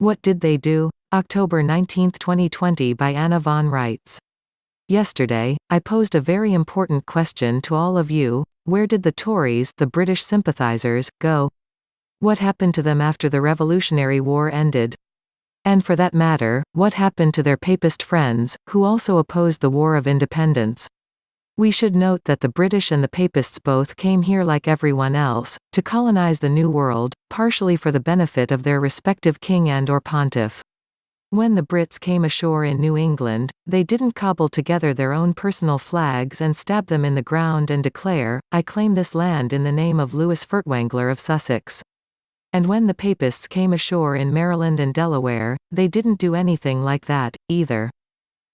What did they do? October 19, 2020 by Anna von Reitz. Yesterday, I posed a very important question to all of you: where did the Tories, the British Sympathizers, go? What happened to them after the Revolutionary War ended? And for that matter, what happened to their Papist friends, who also opposed the War of Independence? We should note that the British and the Papists both came here like everyone else, to colonize the New World, partially for the benefit of their respective king and/or pontiff. When the Brits came ashore in New England, they didn't cobble together their own personal flags and stab them in the ground and declare, "I claim this land in the name of Louis Furtwangler of Sussex." And when the Papists came ashore in Maryland and Delaware, they didn't do anything like that, either.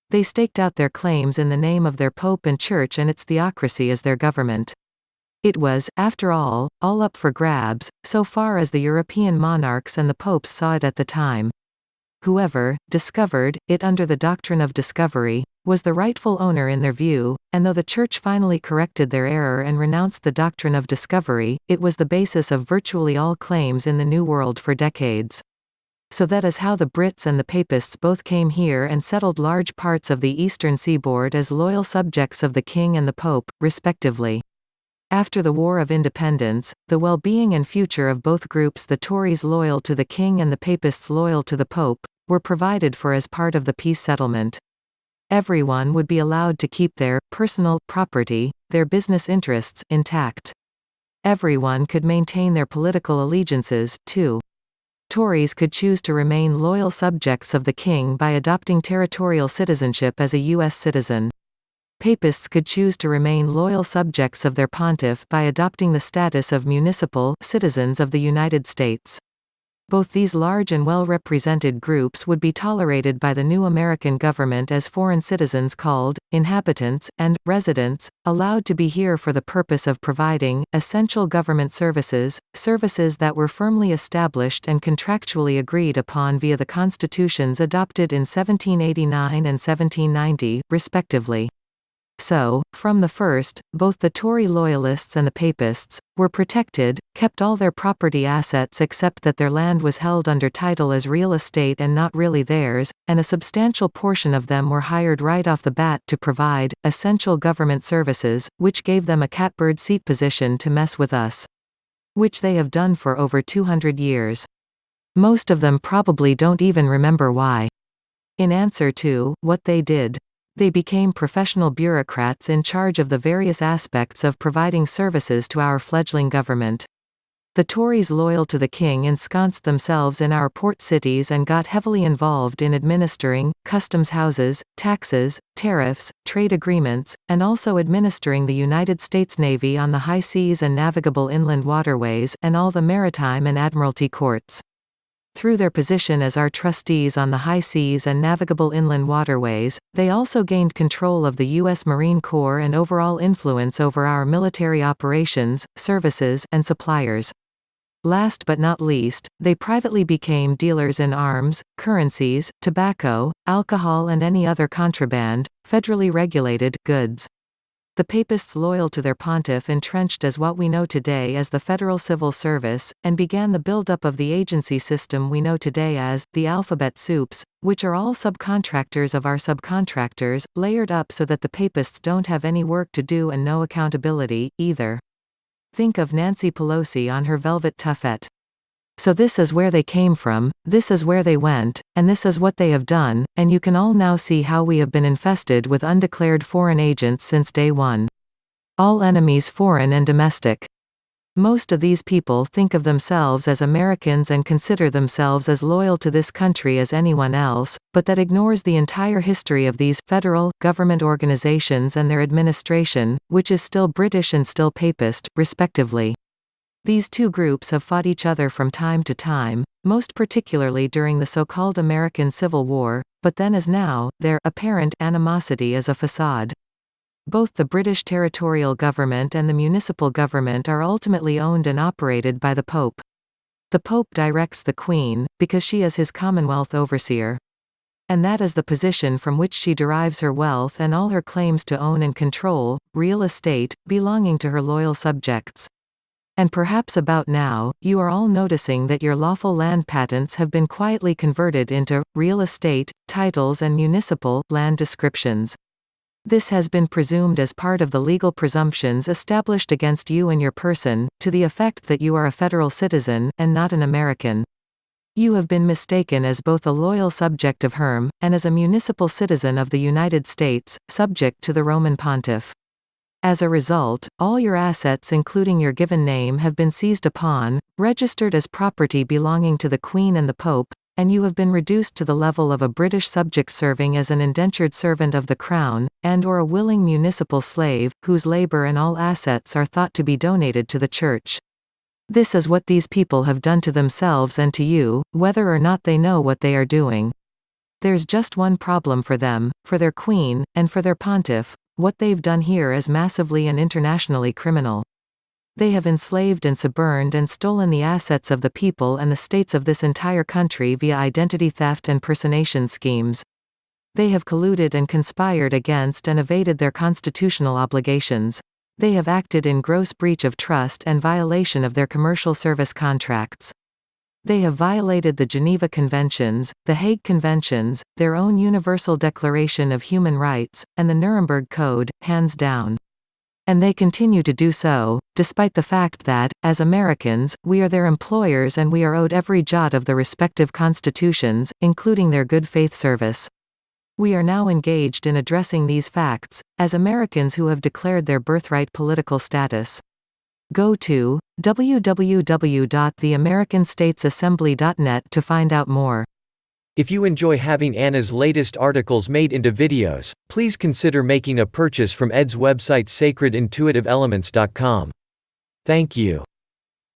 They staked out their claims in the name of their Pope and Church and its theocracy as their government. It was, after all up for grabs, so far as the European monarchs and the popes saw it at the time. Whoever discovered it under the doctrine of discovery was the rightful owner in their view, and though the Church finally corrected their error and renounced the doctrine of discovery, it was the basis of virtually all claims in the New World for decades. So that is how the Brits and the Papists both came here and settled large parts of the eastern seaboard as loyal subjects of the King and the Pope, respectively. After the War of Independence, the well-being and future of both groups, the Tories loyal to the King and the Papists loyal to the Pope, were provided for as part of the peace settlement. Everyone would be allowed to keep their personal property, their business interests, intact. Everyone could maintain their political allegiances, too. Tories could choose to remain loyal subjects of the King by adopting territorial citizenship as a U.S. citizen. Papists could choose to remain loyal subjects of their pontiff by adopting the status of municipal citizens of the United States. Both these large and well-represented groups would be tolerated by the new American government as foreign citizens called inhabitants, and residents, allowed to be here for the purpose of providing essential government services that were firmly established and contractually agreed upon via the constitutions adopted in 1789 and 1790, respectively. So, from the first, both the Tory loyalists and the Papists were protected, kept all their property assets except that their land was held under title as real estate and not really theirs, and a substantial portion of them were hired right off the bat to provide essential government services, which gave them a catbird seat position to mess with us. Which they have done for over 200 years. Most of them probably don't even remember why. In answer to what they did, they became professional bureaucrats in charge of the various aspects of providing services to our fledgling government. The Tories loyal to the King ensconced themselves in our port cities and got heavily involved in administering customs houses, taxes, tariffs, trade agreements, and also administering the United States Navy on the high seas and navigable inland waterways, and all the maritime and admiralty courts. Through their position as our trustees on the high seas and navigable inland waterways, they also gained control of the U.S. Marine Corps and overall influence over our military operations, services, and suppliers. Last but not least, they privately became dealers in arms, currencies, tobacco, alcohol and any other contraband, federally regulated, goods. The Papists loyal to their pontiff entrenched as what we know today as the Federal Civil Service, and began the buildup of the agency system we know today as the alphabet soups, which are all subcontractors of our subcontractors, layered up so that the Papists don't have any work to do and no accountability, either. Think of Nancy Pelosi on her velvet tuffet. So this is where they came from, this is where they went, and this is what they have done, and you can all now see how we have been infested with undeclared foreign agents since day one. All enemies foreign and domestic. Most of these people think of themselves as Americans and consider themselves as loyal to this country as anyone else, but that ignores the entire history of these federal government organizations and their administration, which is still British and still Papist, respectively. These two groups have fought each other from time to time, most particularly during the so-called American Civil War, but then as now, their apparent animosity is a facade. Both the British territorial government and the municipal government are ultimately owned and operated by the Pope. The Pope directs the Queen, because she is his Commonwealth overseer. And that is the position from which she derives her wealth and all her claims to own and control real estate, belonging to her loyal subjects. And perhaps about now, you are all noticing that your lawful land patents have been quietly converted into real estate, titles and municipal land descriptions. This has been presumed as part of the legal presumptions established against you and your person, to the effect that you are a federal citizen, and not an American. You have been mistaken as both a loyal subject of Herm, and as a municipal citizen of the United States, subject to the Roman Pontiff. As a result, all your assets including your given name have been seized upon, registered as property belonging to the Queen and the Pope, and you have been reduced to the level of a British subject serving as an indentured servant of the Crown, and/or a willing municipal slave, whose labor and all assets are thought to be donated to the Church. This is what these people have done to themselves and to you, whether or not they know what they are doing. There's just one problem for them, for their Queen, and for their Pontiff: what they've done here is massively and internationally criminal. They have enslaved and suborned and stolen the assets of the people and the states of this entire country via identity theft and personation schemes. They have colluded and conspired against and evaded their constitutional obligations. They have acted in gross breach of trust and violation of their commercial service contracts. They have violated the Geneva Conventions, the Hague Conventions, their own Universal Declaration of Human Rights, and the Nuremberg Code, hands down. And they continue to do so, despite the fact that, as Americans, we are their employers and we are owed every jot of the respective constitutions, including their good faith service. We are now engaged in addressing these facts, as Americans who have declared their birthright political status. Go to www.theamericanstatesassembly.net to find out more. If you enjoy having Anna's latest articles made into videos, please consider making a purchase from Ed's website sacredintuitiveelements.com. Thank you.